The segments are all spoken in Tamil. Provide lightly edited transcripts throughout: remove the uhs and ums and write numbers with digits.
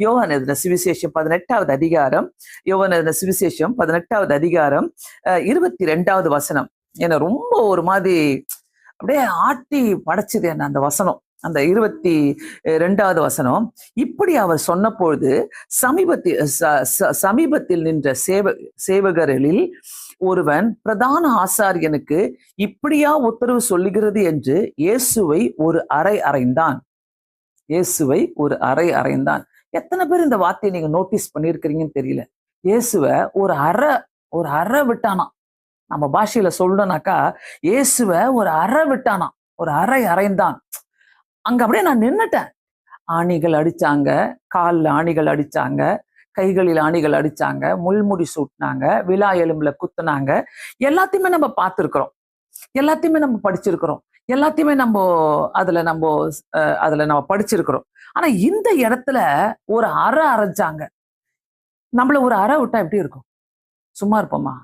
யோவான் எழுதின சுவிசேஷம் 18வது அதிகாரம், யோவான் எழுதின சுவிசேஷம் 18வது அதிகாரம் 22வது வசனம். என்ன ரொம்ப ஒரு மாதிரி அப்படியே ஆட்டி படைச்சது என்ன அந்த வசனம். அந்த 22வது வசனம், இப்படி அவர் சொன்ன பொழுது சமீபத்தில் நின்ற சேவகர்களில் ஒருவன் பிரதான ஆசாரியனுக்கு இப்படியா உத்தரவு சொல்லுகிறது என்று இயேசுவை ஒரு அறை அறைந்தான். இயேசுவை ஒரு அறை அறைந்தான். எத்தனை பேர் இந்த வார்த்தையை நீங்க நோட்டீஸ் பண்ணியிருக்கிறீங்கன்னு தெரியல. இயேசுவ ஒரு அறை விட்டானா. நம்ம பாஷையில சொல்லணும்னாக்கா இயேசுவ ஒரு அறை விட்டானா, ஒரு அறை அறைந்தான். அங்க அப்படியே நான் நின்னுட்டேன். ஆணிகள் அடிச்சாங்க, காலில் ஆணிகள் அடிச்சாங்க, கைகளில் ஆணிகள் அடிச்சாங்க, முள்முடி சூட்டினாங்க, விலா எலும்புல குத்துனாங்க. எல்லாத்தையுமே நம்ம பார்த்துருக்கிறோம், எல்லாத்தையுமே நம்ம படிச்சிருக்கிறோம், எல்லாத்தையுமே அதுல நம்ம படிச்சிருக்கிறோம். ஆனா இந்த இடத்துல ஒரு அறை அரைஞ்சாங்க. நம்மள ஒரு அறை விட்டா எப்படி இருக்கும்? சும்மா இருப்போமா?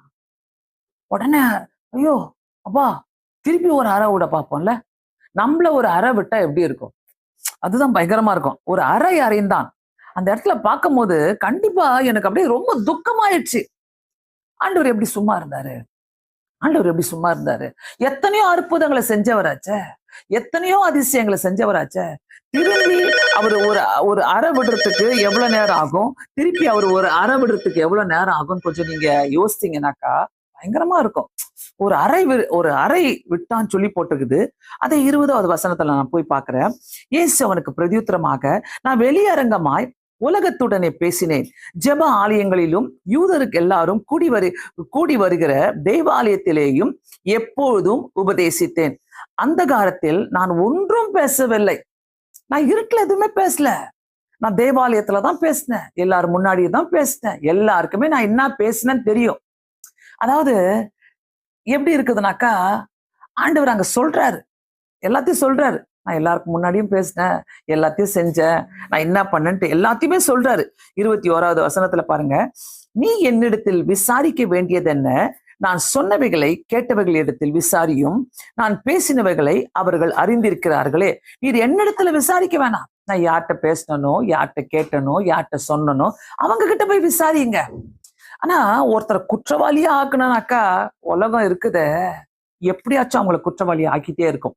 உடனே ஐயோ அப்பா திருப்பி ஒரு அறை விட பார்ப்போம்ல. நம்மள ஒரு அறை விட்டா எப்படி இருக்கும்? அதுதான் பயங்கரமா இருக்கும். ஒரு அறை அறைந்தான். அந்த இடத்துல பார்க்கும் போது கண்டிப்பா எனக்கு அப்படியே ரொம்ப துக்கமாயிடுச்சு. ஆண்டவர் எப்படி சும்மா இருந்தாரு? ஆண்டவர் எப்படி சும்மா இருந்தாரு? எத்தனையோ அற்புதங்களை செஞ்சவராச்சே, எத்தனையோ அதிசயங்களை செஞ்சவராச்சே. திரும்பி அவர் ஒரு அறை விடுறதுக்கு எவ்வளவு நேரம் ஆகும்? திருப்பி அவர் ஒரு அறை விடுறதுக்கு எவ்வளவு நேரம் ஆகும்? கொஞ்சம் நீங்க யோசித்தீங்கன்னாக்கா பயங்கரமா இருக்கும். ஒரு அறை விட்டான்னு சொல்லி போட்டிருக்குது. அதை 20வது வசனத்துல நான் போய் பார்க்கிறேன். இயேசு அவனுக்கு பிரதியுத்தரமாக, நான் வெளியரங்கமாய் உலகத்துடனே பேசினேன், ஜெப ஆலயங்களிலும் யூதருக்கு எல்லாரும் கூடி வருகிற தேவாலயத்திலேயும் எப்பொழுதும் உபதேசித்தேன். அந்த காலத்தில் நான் ஒன்றும் பேசவில்லை. நான் இருட்டுல எதுவுமே பேசல. நான் தேவாலயத்துலதான் பேசினேன், எல்லாரும் முன்னாடியே தான் பேசினேன். எல்லாருக்குமே நான் என்ன பேசினேன்னு தெரியும். அதாவது எப்படி இருக்குதுனாக்கா, ஆண்டவர் அங்க சொல்றாரு, எல்லாத்தையும் சொல்றாரு. நான் எல்லாருக்கும் முன்னாடியும் பேசினேன், எல்லாத்தையும் செஞ்சேன், நான் என்ன பண்ணேன்ட்டு எல்லாத்தையுமே சொல்றாரு. 21வது வசனத்துல பாருங்க, நீ என்னிடத்தில் விசாரிக்க வேண்டியது என்ன? நான் சொன்னவைகளை கேட்டவைகளிடத்தில் விசாரியும், நான் பேசினவைகளை அவர்கள் அறிந்திருக்கிறார்களே. நீர் என்னிடத்துல விசாரிக்க வேணாம். நான் யார்கிட்ட பேசணும், யார்கிட்ட கேட்டனும், யார்கிட்ட சொன்னனும், அவங்க கிட்ட போய் விசாரிங்க. ஆனா ஒருத்தரை குற்றவாளியா ஆக்கணும்னாக்கா உலகம் இருக்குதே எப்படியாச்சும் அவங்களை குற்றவாளியா ஆக்கிட்டே இருக்கும்.